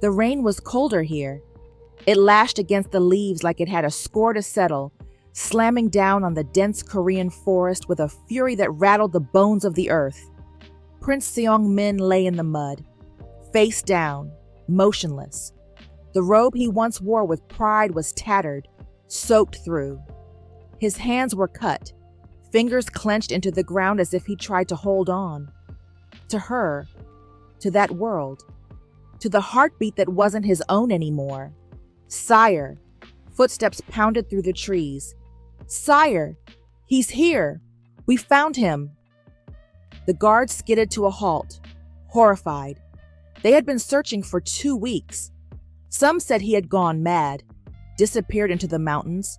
The rain was colder here. It lashed against the leaves like it had a score to settle, slamming down on the dense Korean forest with a fury that rattled the bones of the earth. Prince Seong-Min lay in the mud, face down, motionless. The robe he once wore with pride was tattered, soaked through. His hands were cut, fingers clenched into the ground as if he tried to hold on. To her, to that world, to the heartbeat that wasn't his own anymore. Sire, footsteps pounded through the trees. Sire, he's here. We found him. The guards skidded to a halt, horrified. They had been searching for 2 weeks. Some said he had gone mad, disappeared into the mountains.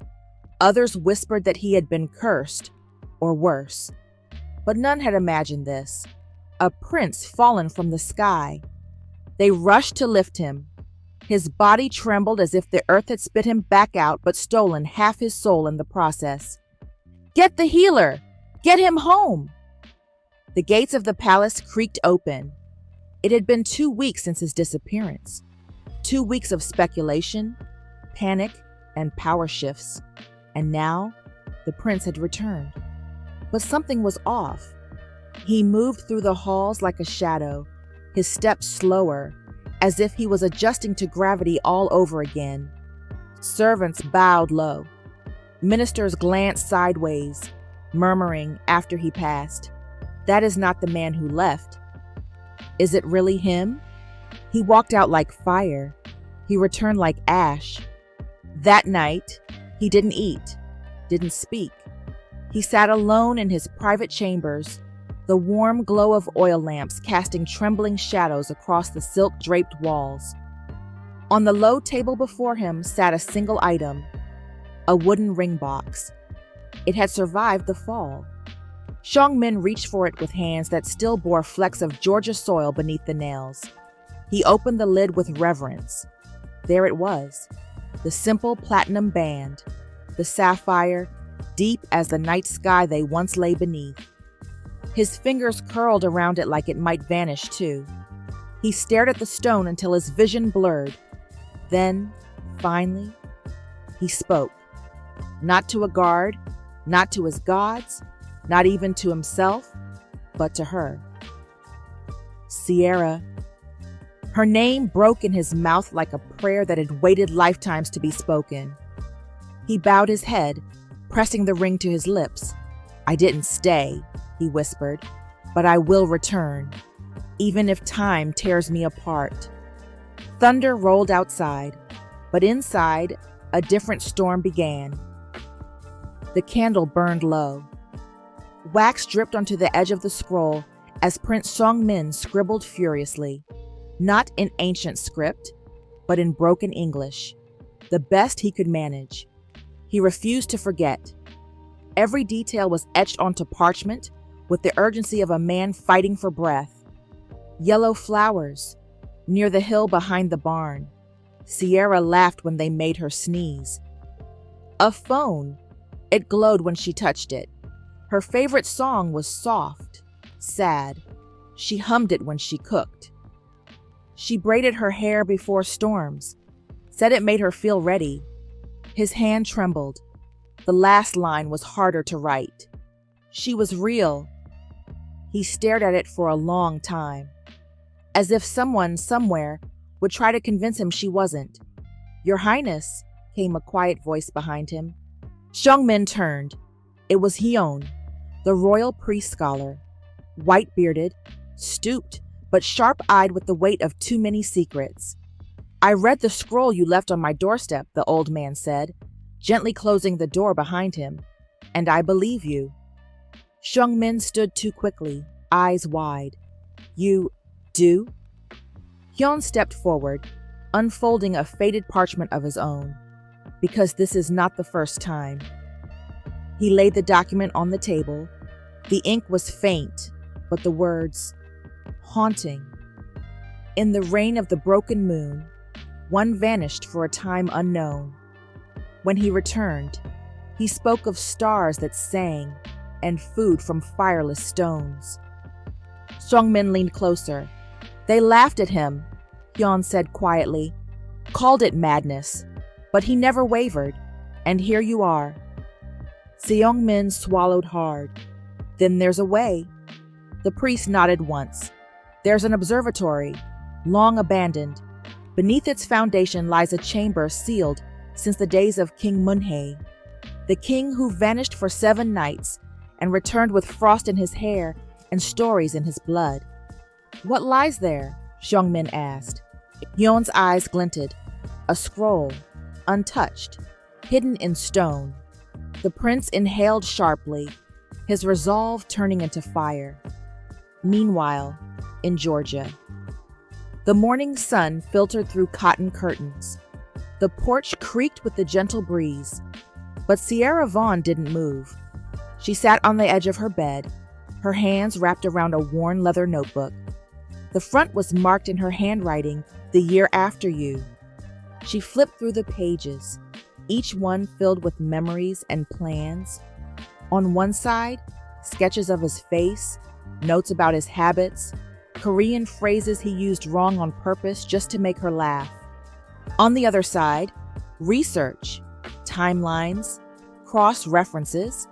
Others whispered that he had been cursed, or worse. But none had imagined this. A prince fallen from the sky. They rushed to lift him. His body trembled as if the earth had spit him back out but stolen half his soul in the process. Get the healer! Get him home! The gates of the palace creaked open. It had been 2 weeks since his disappearance. 2 weeks of speculation, panic, and power shifts. And now, the prince had returned. But something was off. He moved through the halls like a shadow, his steps slower, as if he was adjusting to gravity all over again. Servants bowed low. Ministers glanced sideways, murmuring after he passed, "That is not the man who left." Is it really him? He walked out like fire. He returned like ash. That night, he didn't eat, didn't speak. He sat alone in his private chambers, the warm glow of oil lamps casting trembling shadows across the silk-draped walls. On the low table before him sat a single item, a wooden ring box. It had survived the fall. Seong-Min reached for it with hands that still bore flecks of Georgia soil beneath the nails. He opened the lid with reverence. There it was, the simple platinum band, the sapphire, deep as the night sky they once lay beneath. His fingers curled around it like it might vanish too. He stared at the stone until his vision blurred. Then, finally, he spoke. Not to a guard, not to his gods, not even to himself, but to her. Sierra. Her name broke in his mouth like a prayer that had waited lifetimes to be spoken. He bowed his head, pressing the ring to his lips. "I didn't stay," he whispered, "but I will return, even if time tears me apart." Thunder rolled outside, but inside, a different storm began. The candle burned low. Wax dripped onto the edge of the scroll as Prince Seong-Min scribbled furiously, not in ancient script, but in broken English, the best he could manage. He refused to forget. Every detail was etched onto parchment with the urgency of a man fighting for breath. Yellow flowers, near the hill behind the barn. Sierra laughed when they made her sneeze. A phone. It glowed when she touched it. Her favorite song was soft, sad. She hummed it when she cooked. She braided her hair before storms, said it made her feel ready. His hand trembled. The last line was harder to write. She was real. He stared at it for a long time, as if someone somewhere would try to convince him she wasn't. "Your Highness," came a quiet voice behind him. Seong-Min turned. It was Hyeon, the royal priest scholar, white-bearded, stooped, but sharp-eyed with the weight of too many secrets. "I read the scroll you left on my doorstep," the old man said, gently closing the door behind him, "and I believe you." Seong-Min stood too quickly, eyes wide. "You do?" Hyeon stepped forward, unfolding a faded parchment of his own. "Because this is not the first time." He laid the document on the table. The ink was faint, but the words, haunting. In the rain of the broken moon, one vanished for a time unknown. When he returned, he spoke of stars that sang and food from fireless stones. Seong-Min leaned closer. They laughed at him. Hyun said quietly, called it madness, but he never wavered, and here you are. Seong-Min swallowed hard. Then there's a way. The priest nodded once. There's an observatory, long abandoned. Beneath its foundation lies a chamber sealed since the days of King Munhae, the king who vanished for 7 nights and returned with frost in his hair and stories in his blood. What lies there? Seong-Min asked. Hyun's eyes glinted. A scroll, untouched, hidden in stone. The prince inhaled sharply, his resolve turning into fire. Meanwhile, in Georgia, the morning sun filtered through cotton curtains. The porch creaked with the gentle breeze, but Sierra Vaughn didn't move. She sat on the edge of her bed, her hands wrapped around a worn leather notebook. The front was marked in her handwriting, "The year after you." She flipped through the pages, each one filled with memories and plans. On one side, sketches of his face, notes about his habits, Korean phrases he used wrong on purpose just to make her laugh. On the other side, research, timelines, cross-references,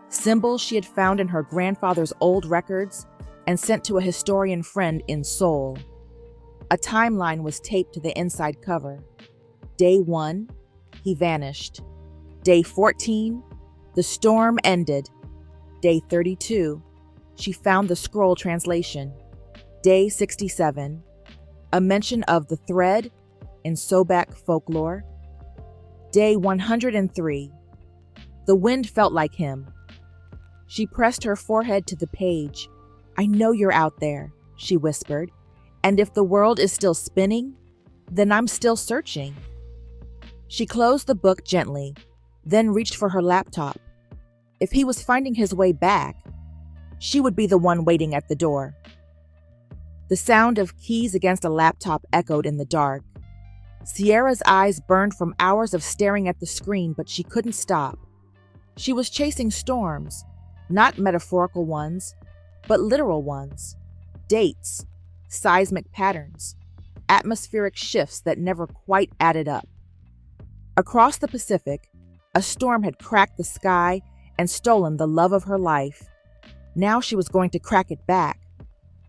symbols she had found in her grandfather's old records and sent to a historian friend in Seoul. A timeline was taped to the inside cover. Day 1, he vanished. Day 14, the storm ended. Day 32, she found the scroll translation. Day 67, a mention of the thread in Sobek folklore. Day 103, the wind felt like him. She pressed her forehead to the page. "I know you're out there," she whispered, "and if the world is still spinning, then I'm still searching." She closed the book gently, then reached for her laptop. If he was finding his way back, she would be the one waiting at the door. The sound of keys against a laptop echoed in the dark. Sierra's eyes burned from hours of staring at the screen, but she couldn't stop. She was chasing storms, not metaphorical ones, but literal ones. Dates, seismic patterns, atmospheric shifts that never quite added up. Across the Pacific, a storm had cracked the sky and stolen the love of her life. Now she was going to crack it back.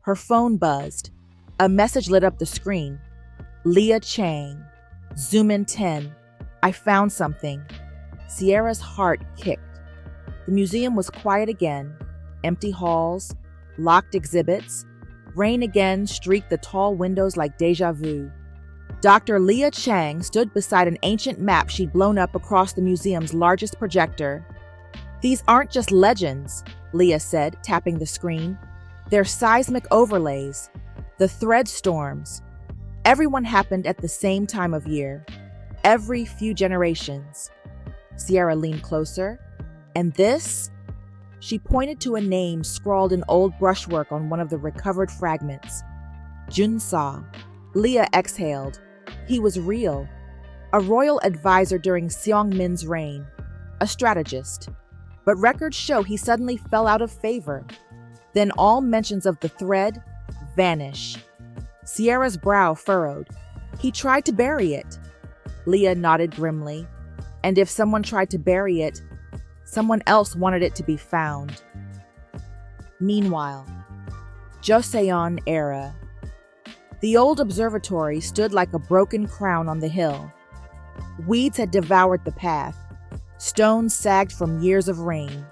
Her phone buzzed. A message lit up the screen. "Leah Chang. Zoom in 10. I found something." Sierra's heart kicked. The museum was quiet again. Empty halls, locked exhibits. Rain again streaked the tall windows like deja vu. Dr. Leah Chang stood beside an ancient map she'd blown up across the museum's largest projector. "These aren't just legends," Leah said, tapping the screen. "They're seismic overlays. The thread storms. Everyone happened at the same time of year. Every few generations." Sierra leaned closer. "And this?" She pointed to a name scrawled in old brushwork on one of the recovered fragments. "Junsa." Leah exhaled. He was real. A royal advisor during Seong-Min's reign. A strategist. But records show he suddenly fell out of favor. Then all mentions of the thread vanish. Sierra's brow furrowed. "He tried to bury it." Leah nodded grimly. "And if someone tried to bury it, someone else wanted it to be found." Meanwhile, Joseon era. The old observatory stood like a broken crown on the hill. Weeds had devoured the path. Stones sagged from years of rain.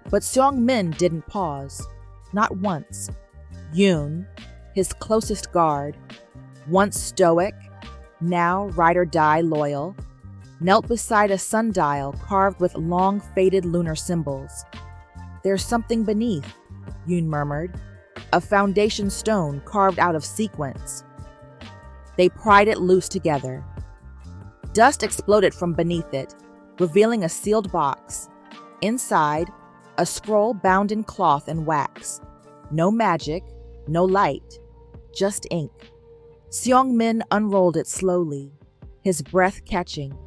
But Seong-Min didn't pause. Not once. Yoon, his closest guard, once stoic, now ride-or-die loyal, knelt beside a sundial carved with long faded lunar symbols. "There's something beneath," Yoon murmured. "A foundation stone carved out of sequence." They pried it loose together. Dust exploded from beneath it, revealing a sealed box. Inside, a scroll bound in cloth and wax. No magic, no light, just ink. Seong-Min unrolled it slowly, his breath catching.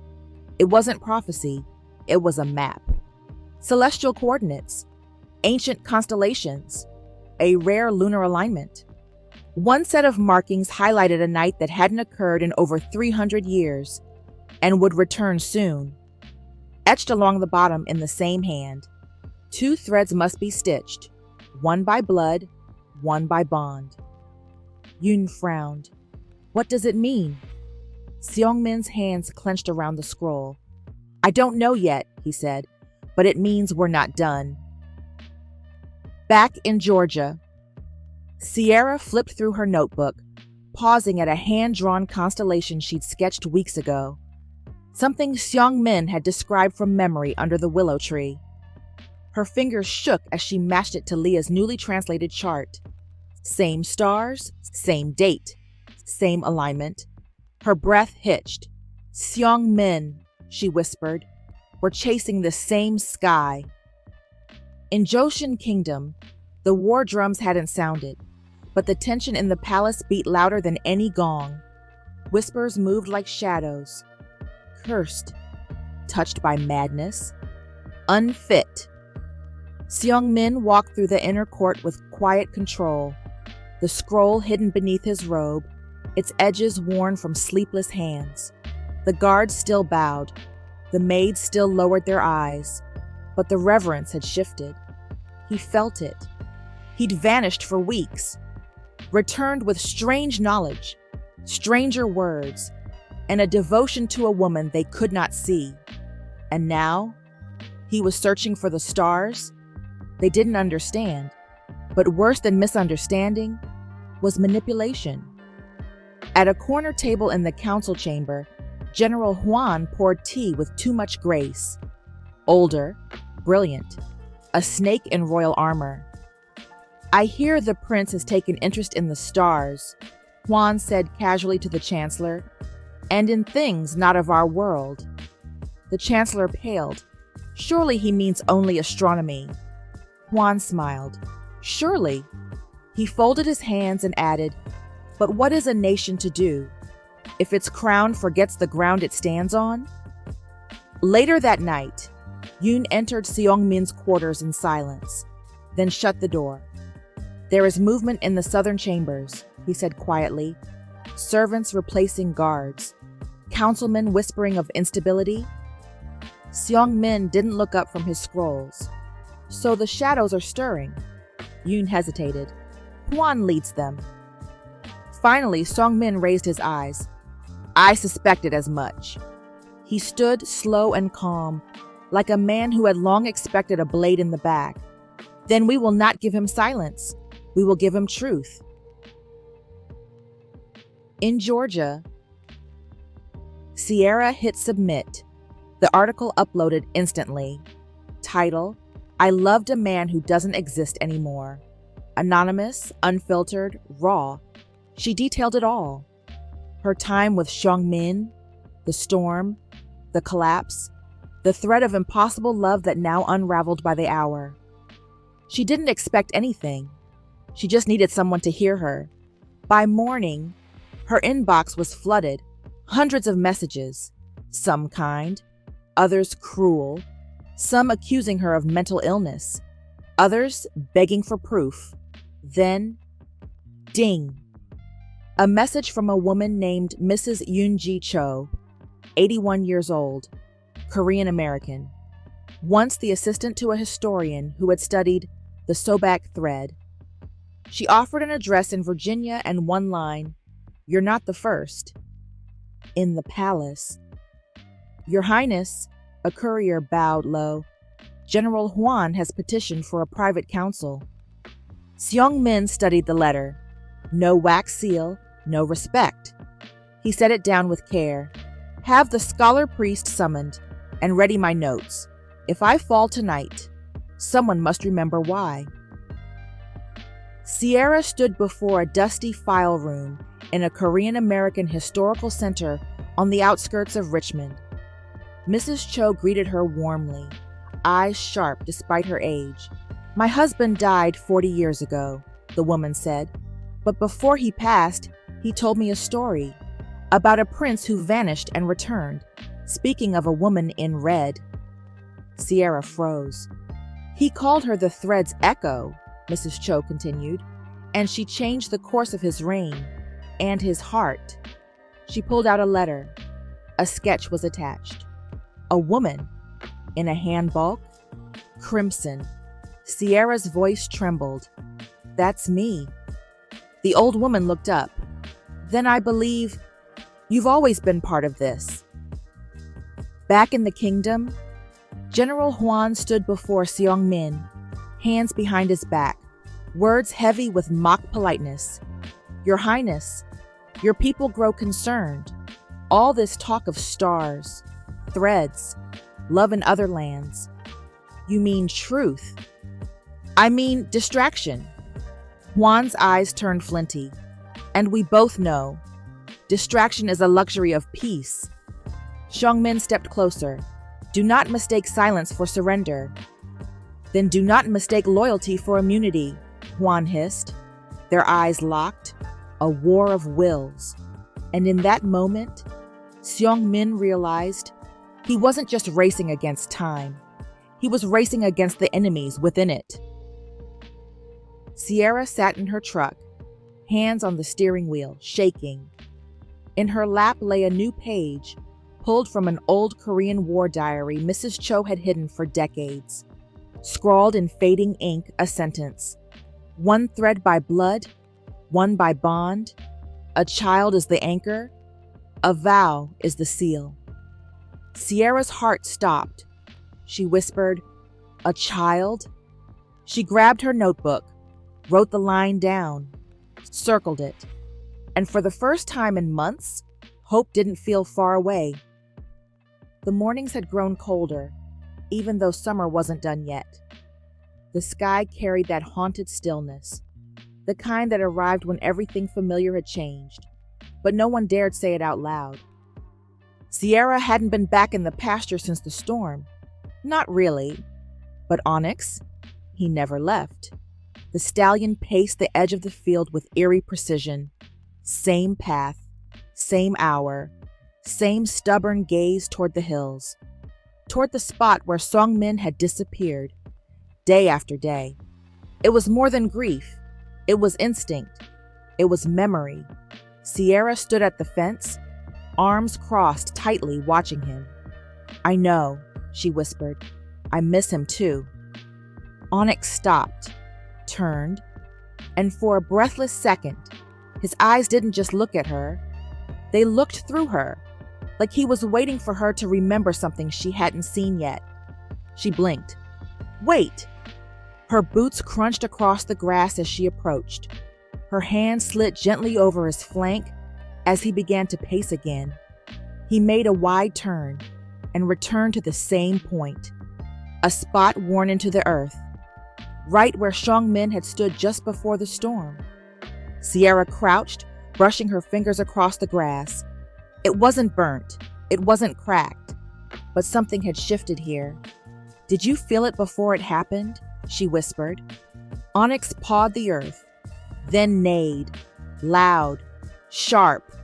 It wasn't prophecy, it was a map. Celestial coordinates, ancient constellations, a rare lunar alignment. One set of markings highlighted a night that hadn't occurred in over 300 years and would return soon. Etched along the bottom in the same hand, 2 threads must be stitched, one by blood, one by bond. Yoon frowned. What does it mean? Seong-Min's hands clenched around the scroll. I don't know yet, he said, but it means we're not done. Back in Georgia, Sierra flipped through her notebook, pausing at a hand-drawn constellation she'd sketched weeks ago. Something Seong-Min had described from memory under the willow tree. Her fingers shook as she matched it to Leah's newly translated chart. Same stars, same date, same alignment. Her breath hitched. Seong-Min, she whispered, we're chasing the same sky. In Joshin Kingdom, the war drums hadn't sounded, but the tension in the palace beat louder than any gong. Whispers moved like shadows. Cursed, touched by madness, unfit. Seong-Min walked through the inner court with quiet control, the scroll hidden beneath his robe, its edges worn from sleepless hands. The guards still bowed, the maids still lowered their eyes, but the reverence had shifted. He felt it. He'd vanished for weeks, returned with strange knowledge, stranger words, and a devotion to a woman they could not see. And now, he was searching for the stars they didn't understand, but worse than misunderstanding was manipulation. At a corner table in the council chamber, General Huan poured tea with too much grace. Older, brilliant, a snake in royal armor. I hear the prince has taken interest in the stars, Huan said casually to the chancellor, and in things not of our world. The chancellor paled. Surely he means only astronomy. Huan smiled. Surely. He folded his hands and added, but what is a nation to do if its crown forgets the ground it stands on? Later that night, Yoon entered Seong-Min's quarters in silence, then shut the door. There is movement in the southern chambers, he said quietly. Servants replacing guards. Councilmen whispering of instability. Seong-Min didn't look up from his scrolls. So the shadows are stirring. Yoon hesitated. Huan leads them. Finally, Seong-Min raised his eyes. I suspected as much. He stood slow and calm, like a man who had long expected a blade in the back. Then we will not give him silence. We will give him truth. In Georgia, Sierra hit submit. The article uploaded instantly. Title, I loved a man who doesn't exist anymore. Anonymous, unfiltered, raw. She detailed it all. Her time with Seong-Min, the storm, the collapse, the thread of impossible love that now unraveled by the hour. She didn't expect anything. She just needed someone to hear her. By morning, her inbox was flooded, hundreds of messages, some kind, others cruel, some accusing her of mental illness, others begging for proof. Then, ding. A message from a woman named Mrs. Yoon-ji Cho, 81 years old, Korean American, once the assistant to a historian who had studied the Sobak thread. She offered an address in Virginia and one line, "You're not the first." In the palace. "Your Highness," a courier bowed low, "General Huan has petitioned for a private council." Seong-Min studied the letter. No wax seal, no respect. He set it down with care. "Have the scholar priest summoned, and ready my notes. If I fall tonight, someone must remember why." Sierra stood before a dusty file room in a Korean-American historical center on the outskirts of Richmond. Mrs. Cho greeted her warmly, eyes sharp despite her age. "My husband died 40 years ago," the woman said. "But before he passed, he told me a story about a prince who vanished and returned, speaking of a woman in red." Sierra froze. "He called her the thread's echo," Mrs. Cho continued, and she changed the course of his reign and his heart. She pulled out a letter. A sketch was attached. A woman in a handbulk, crimson. Sierra's voice trembled. "That's me." The old woman looked up. "Then I believe you've always been part of this." Back in the kingdom, General Huan stood before Seong-Min, hands behind his back, words heavy with mock politeness. "Your Highness, your people grow concerned. All this talk of stars, threads, love in other lands. You mean truth?" "I mean distraction." Huan's eyes turned flinty. "And we both know, distraction is a luxury of peace." Seong-Min stepped closer. "Do not mistake silence for surrender." "Then do not mistake loyalty for immunity," Huan hissed. Their eyes locked, a war of wills. And in that moment, Seong-Min realized he wasn't just racing against time. He was racing against the enemies within it. Sierra sat in her truck, hands on the steering wheel, shaking. In her lap lay a new page, pulled from an old Korean War diary Mrs. Cho had hidden for decades. Scrawled in fading ink, a sentence. "One thread by blood, one by bond. A child is the anchor, a vow is the seal." Sierra's heart stopped. She whispered, "A child?" She grabbed her notebook, wrote the line down, circled it. And for the first time in months, hope didn't feel far away. The mornings had grown colder, even though summer wasn't done yet. The sky carried that haunted stillness, the kind that arrived when everything familiar had changed, but no one dared say it out loud. Sierra hadn't been back in the pasture since the storm. Not really. But Onyx? He never left. The stallion paced the edge of the field with eerie precision. Same path, same hour, same stubborn gaze toward the hills, toward the spot where Seong-Min had disappeared, day after day. It was more than grief. It was instinct. It was memory. Sierra stood at the fence, arms crossed tightly, watching him. "I know," she whispered. "I miss him too." Onyx stopped, turned, and for a breathless second, his eyes didn't just look at her. They looked through her, like he was waiting for her to remember something she hadn't seen yet. She blinked. "Wait!" Her boots crunched across the grass as she approached. Her hand slid gently over his flank as he began to pace again. He made a wide turn and returned to the same point, a spot worn into the earth, right where Seong-Min had stood just before the storm. Sierra crouched, brushing her fingers across the grass. It wasn't burnt, it wasn't cracked, but something had shifted here. "Did you feel it before it happened?" she whispered. Onyx pawed the earth, then neighed, loud, sharp,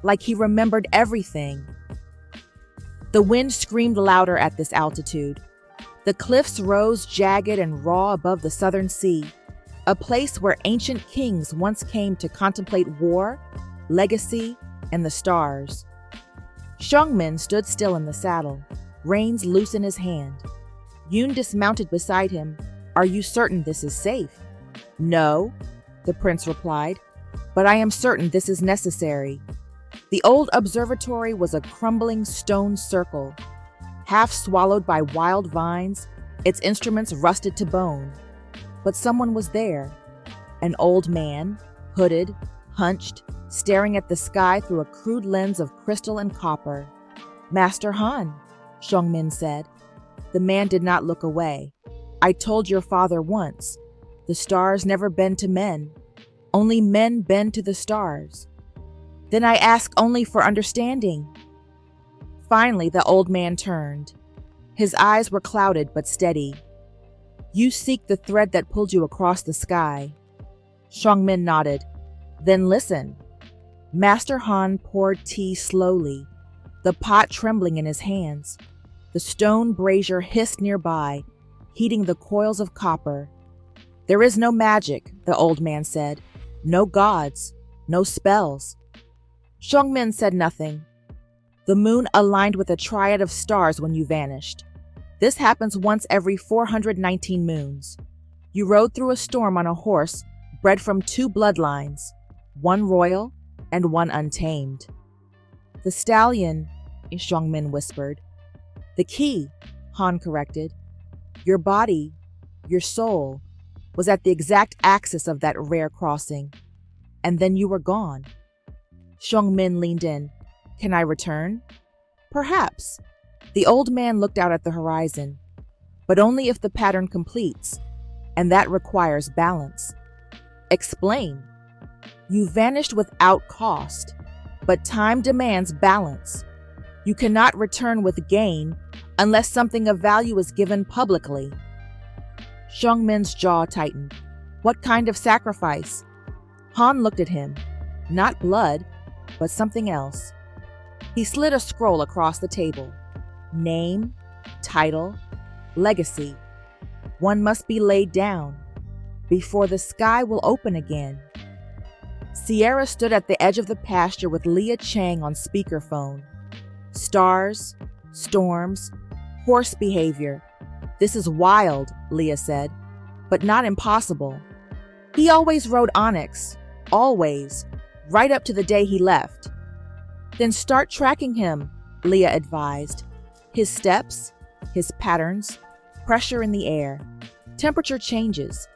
like he remembered everything. The wind screamed louder at this altitude. The cliffs rose jagged and raw above the southern sea, a place where ancient kings once came to contemplate war, legacy, and the stars. Seong-Min stood still in the saddle, reins loose in his hand. Yoon dismounted beside him. "Are you certain this is safe?" "No," the prince replied, "but I am certain this is necessary." The old observatory was a crumbling stone circle. Half swallowed by wild vines, its instruments rusted to bone. But someone was there. An old man, hooded, hunched, staring at the sky through a crude lens of crystal and copper. "Master Han," Seong-Min said. The man did not look away. "I told your father once, the stars never bend to men. Only men bend to the stars. Then I ask only for understanding." Finally, the old man turned. His eyes were clouded but steady. "You seek the thread that pulled you across the sky." Seong-Min nodded. "Then listen." Master Han poured tea slowly, the pot trembling in his hands. The stone brazier hissed nearby, heating the coils of copper. There is no magic, the old man said. No gods, no spells. Seong-Min said nothing. The moon aligned with a triad of stars when you vanished. This happens once every 419 moons. You rode through a storm on a horse bred from two bloodlines, one royal and one untamed. The stallion, Seong-Min whispered. The key, Han corrected. Your body, your soul, was at the exact axis of that rare crossing. And then you were gone. Seong-Min leaned in. Can I return? Perhaps. The old man looked out at the horizon. But only if the pattern completes. And that requires balance. Explain. You vanished without cost. But time demands balance. You cannot return with gain unless something of value is given publicly. Seong-Min's jaw tightened. What kind of sacrifice? Han looked at him. Not blood, but something else. He slid a scroll across the table. Name, title, legacy. One must be laid down before the sky will open again. Sierra stood at the edge of the pasture with Leah Chang on speakerphone. Stars, storms, horse behavior. This is wild, Leah said, but not impossible. He always rode Onyx, always, right up to the day he left. Then start tracking him, Leah advised. His steps, his patterns, pressure in the air, temperature changes,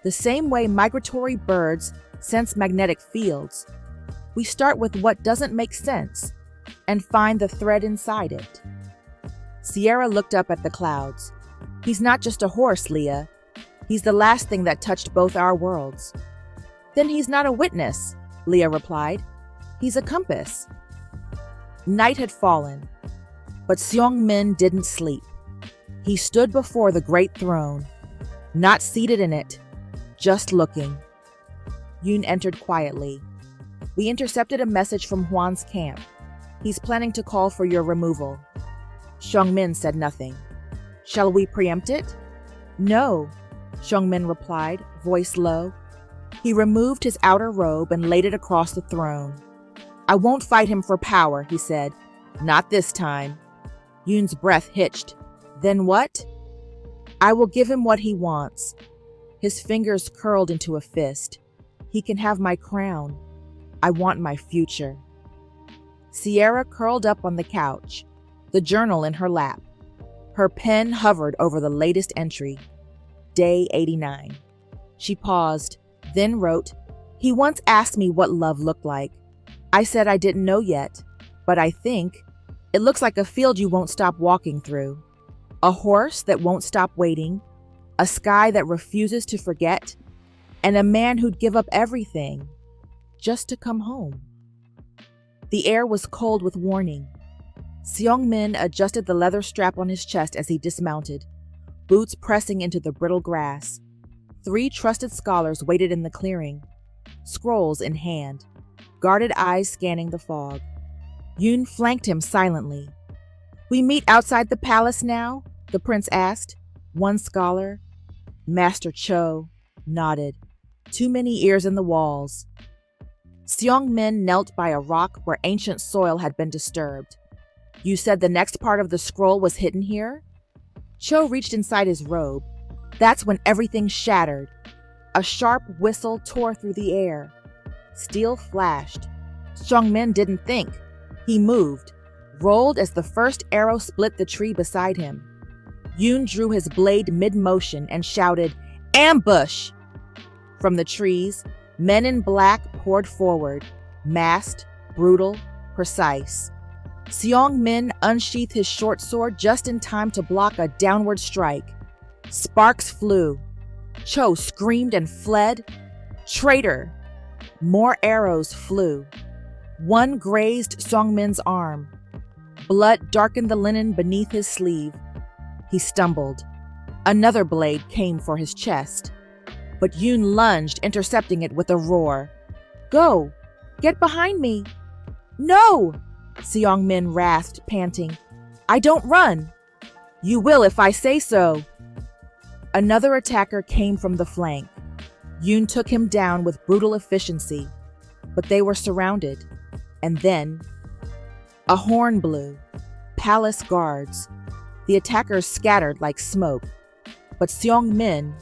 the same way migratory birds sense magnetic fields. We start with what doesn't make sense and find the thread inside it. Sierra looked up at the clouds. He's not just a horse, Leah. He's the last thing that touched both our worlds. Then he's not a witness, Leah replied. He's a compass. Night had fallen, but Seong-Min didn't sleep. He stood before the great throne, not seated in it, just looking. Yoon entered quietly. We intercepted a message from Hwan's camp. He's planning to call for your removal. Seong-Min said nothing. Shall we preempt it? No, Seong-Min replied, voice low. He removed his outer robe and laid it across the throne. I won't fight him for power, he said. Not this time. Yoon's breath hitched. Then what? I will give him what he wants. His fingers curled into a fist. He can have my crown. I want my future. Sierra curled up on the couch, the journal in her lap. Her pen hovered over the latest entry, day 89. She paused, then wrote, He once asked me what love looked like. I said I didn't know yet, but I think it looks like a field you won't stop walking through, a horse that won't stop waiting, a sky that refuses to forget, and a man who'd give up everything just to come home. The air was cold with warning. Seong-Min adjusted the leather strap on his chest as he dismounted, boots pressing into the brittle grass. 3 trusted scholars waited in the clearing, scrolls in hand, guarded eyes scanning the fog. Yoon flanked him silently. We meet outside the palace now? The prince asked. One scholar, Master Cho, nodded. Too many ears in the walls. Seong-Min knelt by a rock where ancient soil had been disturbed. You said the next part of the scroll was hidden here? Cho reached inside his robe. That's when everything shattered. A sharp whistle tore through the air. Steel flashed. Seong-Min didn't think. He moved, rolled as the first arrow split the tree beside him. Yoon drew his blade mid-motion and shouted, Ambush! From the trees, men in black poured forward, masked, brutal, precise. Seong-Min unsheathed his short sword just in time to block a downward strike. Sparks flew. Cho screamed and fled. Traitor! More arrows flew. One grazed Seong-Min's arm. Blood darkened the linen beneath his sleeve. He stumbled. Another blade came for his chest. But Yoon lunged, intercepting it with a roar. Go! Get behind me! No! Seong-Min rasped, panting. I don't run! You will if I say so! Another attacker came from the flank. Yoon took him down with brutal efficiency, but they were surrounded. And then, a horn blew. Palace guards. The attackers scattered like smoke, but Seong-Min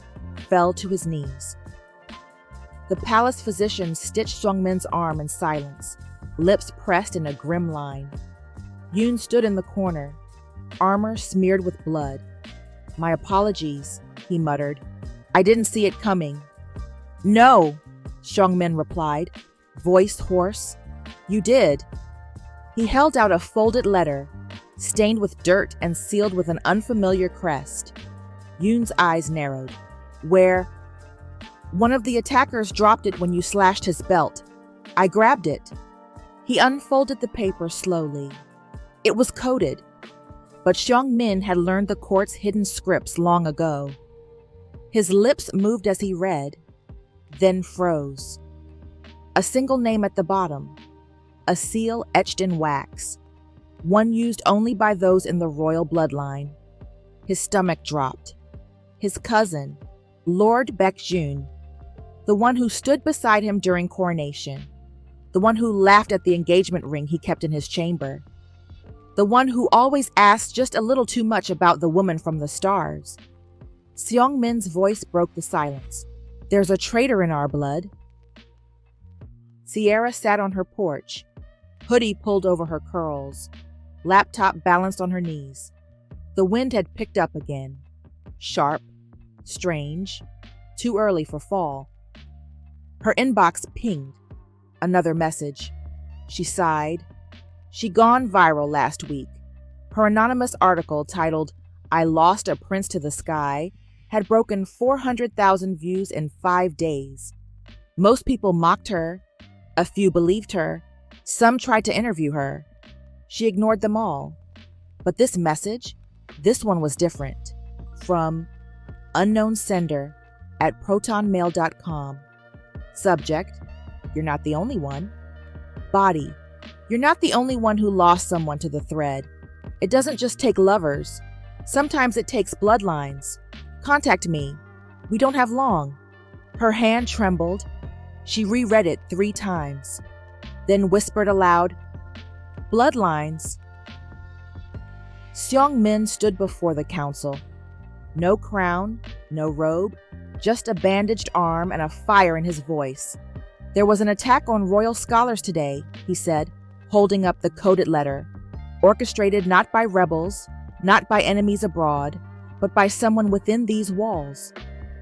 fell to his knees. The palace physician stitched Seong-Min's arm in silence, lips pressed in a grim line. Yoon stood in the corner, armor smeared with blood. "My apologies," he muttered. "I didn't see it coming." "No," Seong-Min replied, voice hoarse. "You did." He held out a folded letter, stained with dirt and sealed with an unfamiliar crest. Yoon's eyes narrowed. "Where?" "One of the attackers dropped it when you slashed his belt. I grabbed it." He unfolded the paper slowly. It was coded, but Seong-Min had learned the court's hidden scripts long ago. His lips moved as he read, then froze. A single name at the bottom, a seal etched in wax, one used only by those in the royal bloodline. His stomach dropped. His cousin, Lord Baekjun, the one who stood beside him during coronation, the one who laughed at the engagement ring he kept in his chamber, the one who always asked just a little too much about the woman from the stars. Seong-Min's voice broke the silence. "There's a traitor in our blood." Sierra sat on her porch, hoodie pulled over her curls, laptop balanced on her knees. The wind had picked up again. Sharp, strange, too early for fall. Her inbox pinged. Another message. She sighed. She'd gone viral last week. Her anonymous article titled, "I Lost a Prince to the Sky," had broken 400,000 views in 5 days. Most people mocked her. A few believed her. Some tried to interview her. She ignored them all. But this message, this one was different. From unknown sender at protonmail.com. Subject, "You're not the only one." Body, "You're not the only one who lost someone to the thread. It doesn't just take lovers. Sometimes it takes bloodlines. Contact me. We don't have long." Her hand trembled. She reread it 3 times, then whispered aloud, "Bloodlines." Seong-Min stood before the council. No crown, no robe, just a bandaged arm and a fire in his voice. "There was an attack on royal scholars today," he said, holding up the coded letter, "orchestrated not by rebels, not by enemies abroad, but by someone within these walls."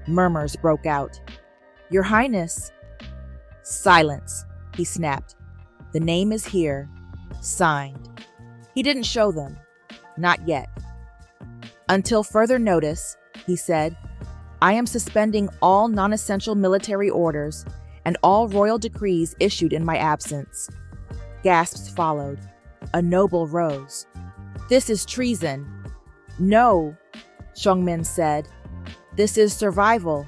Murmurs broke out. "Your Highness." "Silence," he snapped. "The name is here. Signed." He didn't show them. Not yet. "Until further notice," he said, "I am suspending all non-essential military orders and all royal decrees issued in my absence." Gasps followed. A noble rose. "This is treason." "No," Seong-Min said. "This is survival."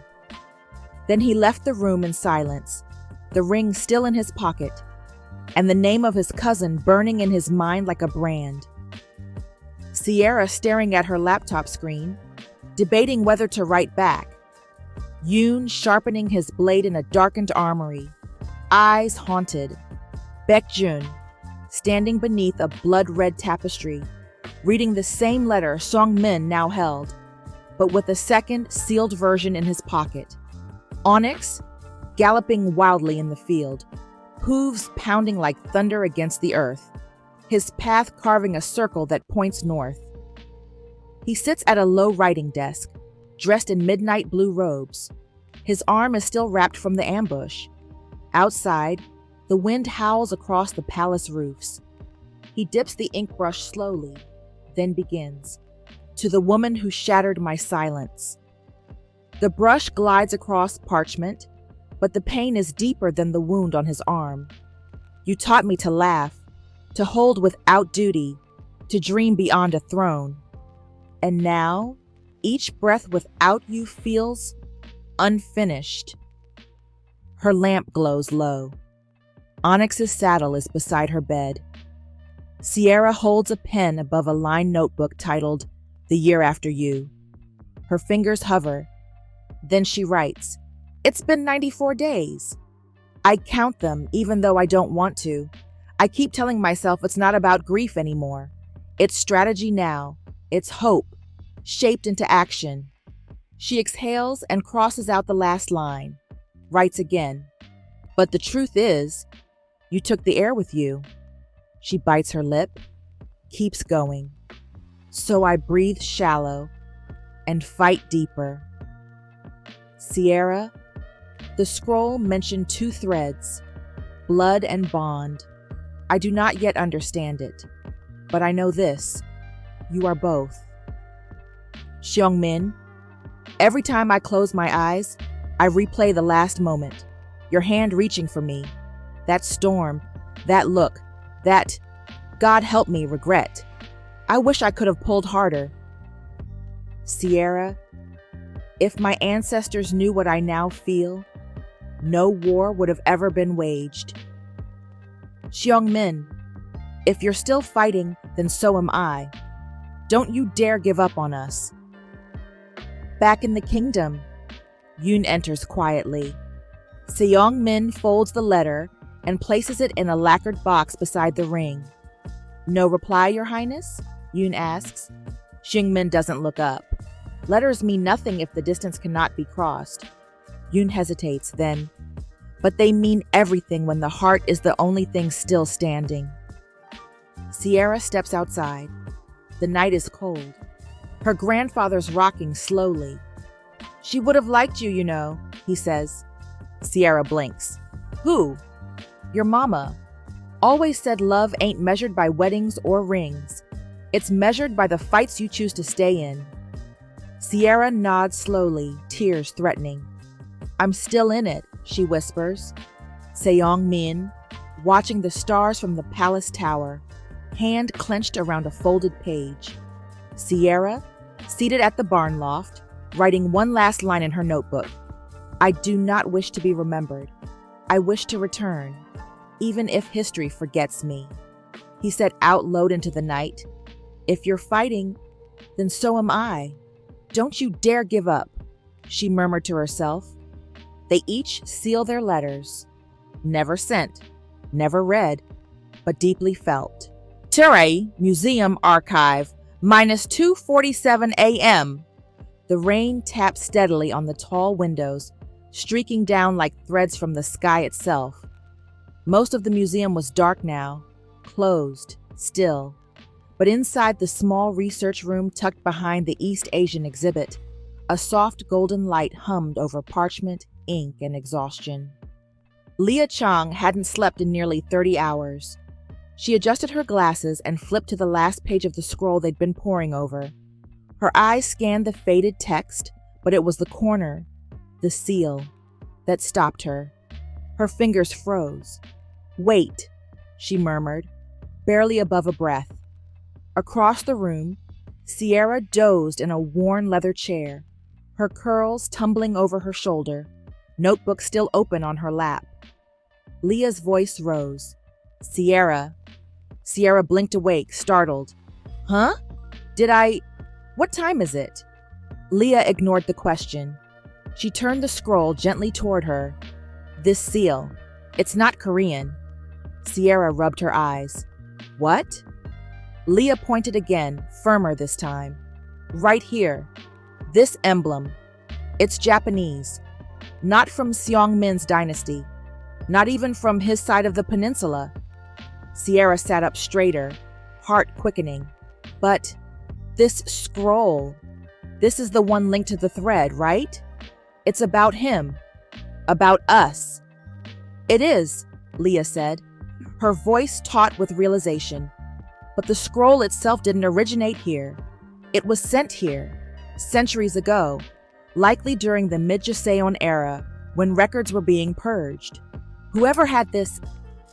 Then he left the room in silence, the ring still in his pocket, and the name of his cousin burning in his mind like a brand. Sierra staring at her laptop screen, debating whether to write back. Yoon sharpening his blade in a darkened armory, eyes haunted. Baekjun, standing beneath a blood-red tapestry, reading the same letter Seong-Min now held, but with a second sealed version in his pocket. Onyx, galloping wildly in the field, hooves pounding like thunder against the earth, his path carving a circle that points north. He sits at a low writing desk, dressed in midnight blue robes. His arm is still wrapped from the ambush. Outside, the wind howls across the palace roofs. He dips the ink brush slowly, then begins. "To the woman who shattered my silence." The brush glides across parchment, but the pain is deeper than the wound on his arm. "You taught me to laugh, to hold without duty, to dream beyond a throne. And now, each breath without you feels unfinished." Her lamp glows low. Onyx's saddle is beside her bed. Sierra holds a pen above a lined notebook titled, "The Year After You." Her fingers hover. Then she writes, It's been 94 days. I count them even though I don't want to. I keep telling myself it's not about grief anymore. It's strategy now. It's hope, shaped into action. She exhales and crosses out the last line, writes again. But the truth is, you took the air with you. She bites her lip, keeps going. So I breathe shallow and fight deeper. Sierra, the scroll mentioned 2 threads, blood and bond. I do not yet understand it, but I know this. You are both. Seong-Min, every time I close my eyes, I replay the last moment. Your hand reaching for me. That storm, that look, that, God help me, regret. I wish I could have pulled harder. Sierra, if my ancestors knew what I now feel, no war would have ever been waged. Seong-Min, if you're still fighting, then so am I. Don't you dare give up on us. Back in the kingdom, Yoon enters quietly. Seong-Min folds the letter and places it in a lacquered box beside the ring. No reply, Your Highness? Yoon asks. Seong-Min doesn't look up. Letters mean nothing if the distance cannot be crossed. Yoon hesitates, then, but they mean everything when the heart is the only thing still standing. Sierra steps outside. The night is cold. Her grandfather's rocking slowly. She would have liked you, you know, he says. Sierra blinks. Who? Your mama. Always said love ain't measured by weddings or rings. It's measured by the fights you choose to stay in. Sierra nods slowly, tears threatening. I'm still in it, she whispers. Seong-Min, watching the stars from the palace tower, hand clenched around a folded page. Sierra, seated at the barn loft, writing one last line in her notebook. I do not wish to be remembered. I wish to return, even if history forgets me. He said out loud into the night, If you're fighting, then so am I. Don't you dare give up, she murmured to herself. They each seal their letters. Never sent, never read, but deeply felt. Ture Museum Archive, minus 2:47 a.m. The rain tapped steadily on the tall windows, streaking down like threads from the sky itself. Most of the museum was dark now, closed, still. But inside the small research room tucked behind the East Asian exhibit, a soft golden light hummed over parchment, ink, and exhaustion. Leah Chang hadn't slept in nearly 30 hours. She adjusted her glasses and flipped to the last page of the scroll they'd been poring over. Her eyes scanned the faded text, but it was the corner, the seal, that stopped her. Her fingers froze. Wait, she murmured, barely above a breath. Across the room, Sierra dozed in a worn leather chair, her curls tumbling over her shoulder, notebook still open on her lap. Leah's voice rose. Sierra. Sierra blinked awake, startled. Huh? What time is it? Leah ignored the question. She turned the scroll gently toward her. This seal. It's not Korean. Sierra rubbed her eyes. What? Leah pointed again, firmer this time. Right here. This emblem. It's Japanese. Not from Seong-Min's dynasty. Not even from his side of the peninsula. Sierra sat up straighter, heart quickening. But this scroll, this is the one linked to the thread, right? It's about him. About us. It is, Leah said, her voice taut with realization. But the scroll itself didn't originate here. It was sent here, centuries ago, likely during the mid-Joseon era, when records were being purged. Whoever had this,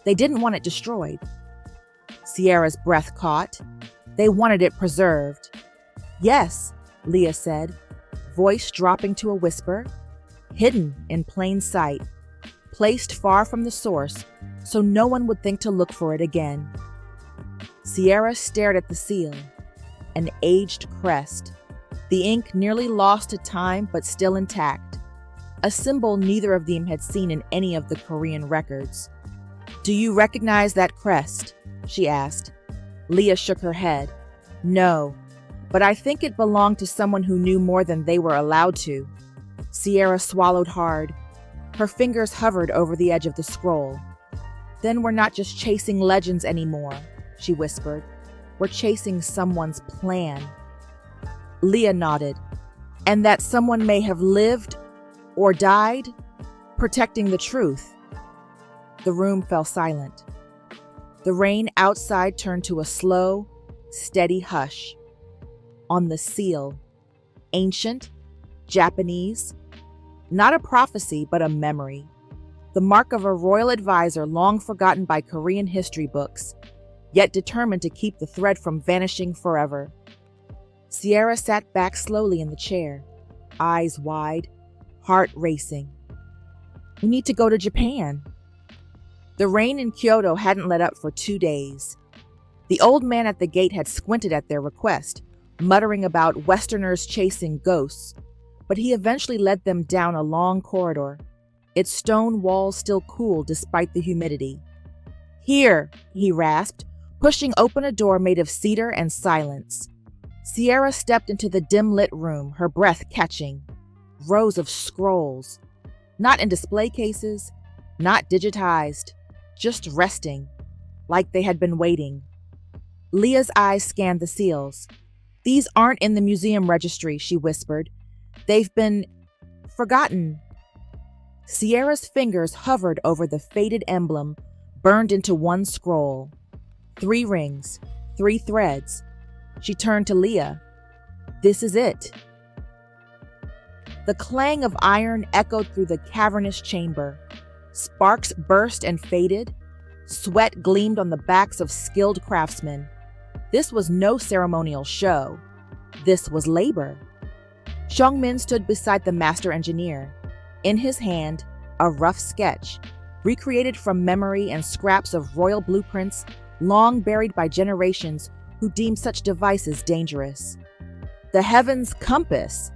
they didn't want it destroyed. Sierra's breath caught. They wanted it preserved. Yes, Leah said, voice dropping to a whisper. Hidden in plain sight, placed far from the source, so no one would think to look for it again. Sierra stared at the seal, an aged crest, the ink nearly lost to time but still intact. a symbol neither of them had seen in any of the Korean records. "Do you recognize that crest?" she asked. Leah shook her head. "No, but I think it belonged to someone who knew more than they were allowed to." Sierra swallowed hard. Her fingers hovered over the edge of the scroll. "Then we're not just chasing legends anymore," she whispered. "We're chasing someone's plan." Leah nodded. "And that someone may have lived or died protecting the truth." The room fell silent. The rain outside turned to a slow, steady hush. On the seal, ancient, Japanese, not a prophecy but a memory, the mark of a royal advisor long forgotten by Korean history books, yet determined to keep the thread from vanishing forever. Sierra sat back slowly in the chair, eyes wide, heart racing. "We need to go to Japan." The rain in Kyoto hadn't let up for 2 days. The old man at the gate had squinted at their request, muttering about Westerners chasing ghosts, but he eventually led them down a long corridor, its stone walls still cool despite the humidity. "Here," he rasped, pushing open a door made of cedar and silence. Sierra stepped into the dim-lit room, her breath catching. Rows of scrolls, not in display cases, not digitized, just resting, like they had been waiting. Leah's eyes scanned the seals. "These aren't in the museum registry," she whispered. "They've been forgotten." Sierra's fingers hovered over the faded emblem burned into one scroll. 3 rings, 3 threads. She turned to Leah. "This is it." The clang of iron echoed through the cavernous chamber. Sparks burst and faded. Sweat gleamed on the backs of skilled craftsmen. This was no ceremonial show. This was labor. Seong-Min stood beside the master engineer. In his hand, a rough sketch, recreated from memory and scraps of royal blueprints long buried by generations who deemed such devices dangerous. "The heaven's compass,"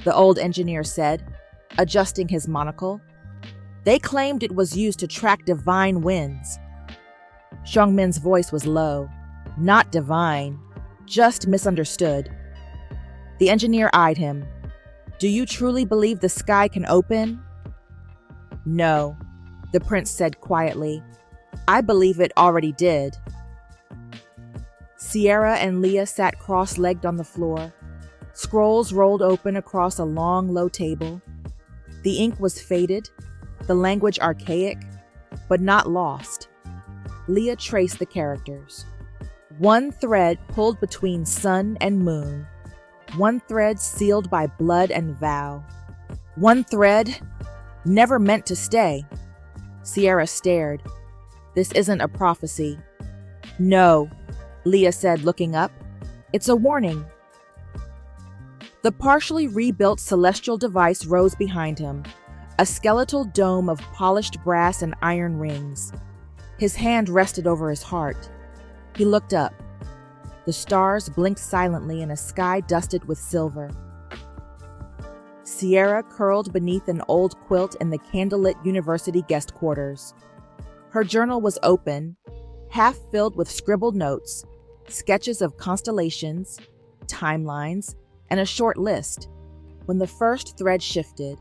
the old engineer said, adjusting his monocle. "They claimed it was used to track divine winds." Seong-Min's voice was low. "Not divine, just misunderstood." The engineer eyed him. "Do you truly believe the sky can open?" "No," the prince said quietly. "I believe it already did." Sierra and Leah sat cross-legged on the floor. Scrolls rolled open across a long, low table. The ink was faded, the language archaic, but not lost. Leah traced the characters. One thread pulled between sun and moon. One thread sealed by blood and vow. One thread never meant to stay. Sierra stared. "This isn't a prophecy." "No," Leah said, looking up. "It's a warning." The partially rebuilt celestial device rose behind him, a skeletal dome of polished brass and iron rings. His hand rested over his heart. He looked up. The stars blinked silently in a sky dusted with silver. Sierra curled beneath an old quilt in the candlelit university guest quarters. Her journal was open, half filled with scribbled notes, sketches of constellations, timelines, and a short list, when the first thread shifted.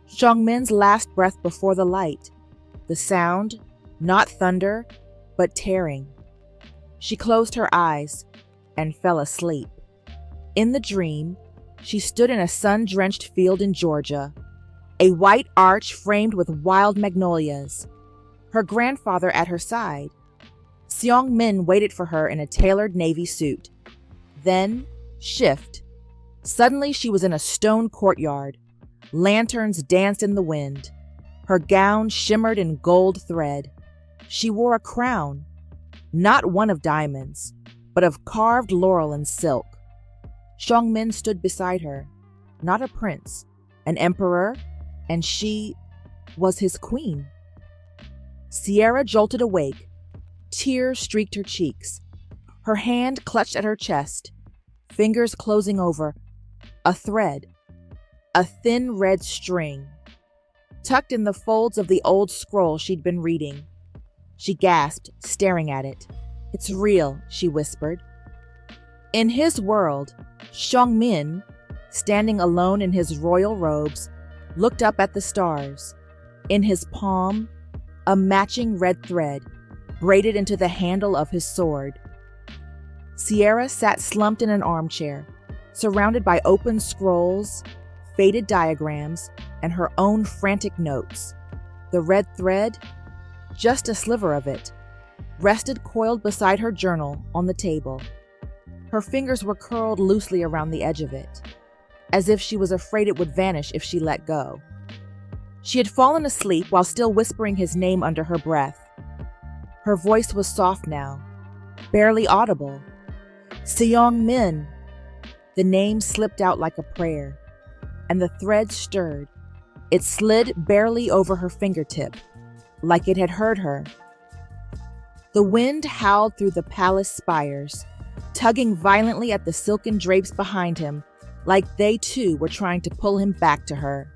Seong-Min's last breath before the light. The sound, not thunder, but tearing. She closed her eyes and fell asleep. In the dream, she stood in a sun-drenched field in Georgia, a white arch framed with wild magnolias, her grandfather at her side. Seong-Min waited for her in a tailored navy suit. Then, shift. Suddenly she was in a stone courtyard. Lanterns danced in the wind. Her gown shimmered in gold thread. She wore a crown, not one of diamonds, but of carved laurel and silk. Seong-Min stood beside her, not a prince, an emperor, and she was his queen. Sierra jolted awake. Tears streaked her cheeks. Her hand clutched at her chest, fingers closing over a thread, a thin red string, tucked in the folds of the old scroll she'd been reading. She gasped, staring at it. "It's real," she whispered. In his world, Seong-Min, standing alone in his royal robes, looked up at the stars. In his palm, a matching red thread, braided into the handle of his sword. Sierra sat slumped in an armchair, surrounded by open scrolls, faded diagrams, and her own frantic notes. The red thread, just a sliver of it, rested coiled beside her journal on the table. Her fingers were curled loosely around the edge of it, as if she was afraid it would vanish if she let go. She had fallen asleep while still whispering his name under her breath. Her voice was soft now, barely audible. "Seong-Min." The name slipped out like a prayer, and the thread stirred. It slid barely over her fingertip, like it had heard her. The wind howled through the palace spires, tugging violently at the silken drapes behind him, like they too were trying to pull him back to her.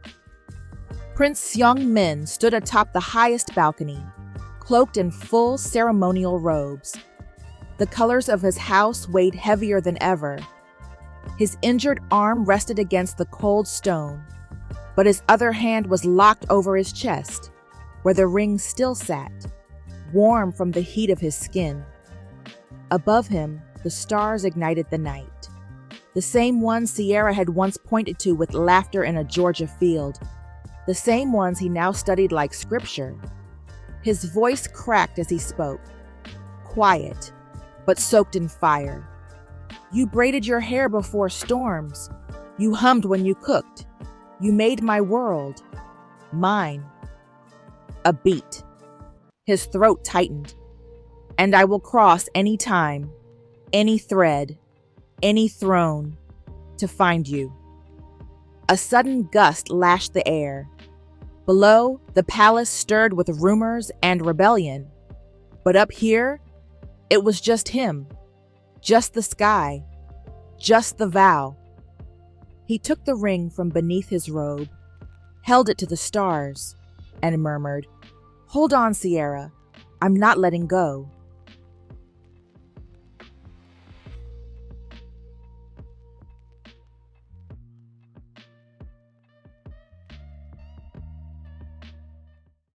Prince Seong-Min stood atop the highest balcony, cloaked in full ceremonial robes. The colors of his house weighed heavier than ever. His injured arm rested against the cold stone, but his other hand was locked over his chest, where the ring still sat, warm from the heat of his skin. Above him, the stars ignited the night, the same ones Sierra had once pointed to with laughter in a Georgia field, the same ones he now studied like scripture. His voice cracked as he spoke, quiet, but soaked in fire. "You braided your hair before storms. You hummed when you cooked. You made my world mine." A beat. His throat tightened. "And I will cross any time, any thread, any throne, to find you." A sudden gust lashed the air. Below, the palace stirred with rumors and rebellion. But up here, it was just him, just the sky, just the vow. He took the ring from beneath his robe, held it to the stars, and murmured, "Hold on, Sierra. I'm not letting go."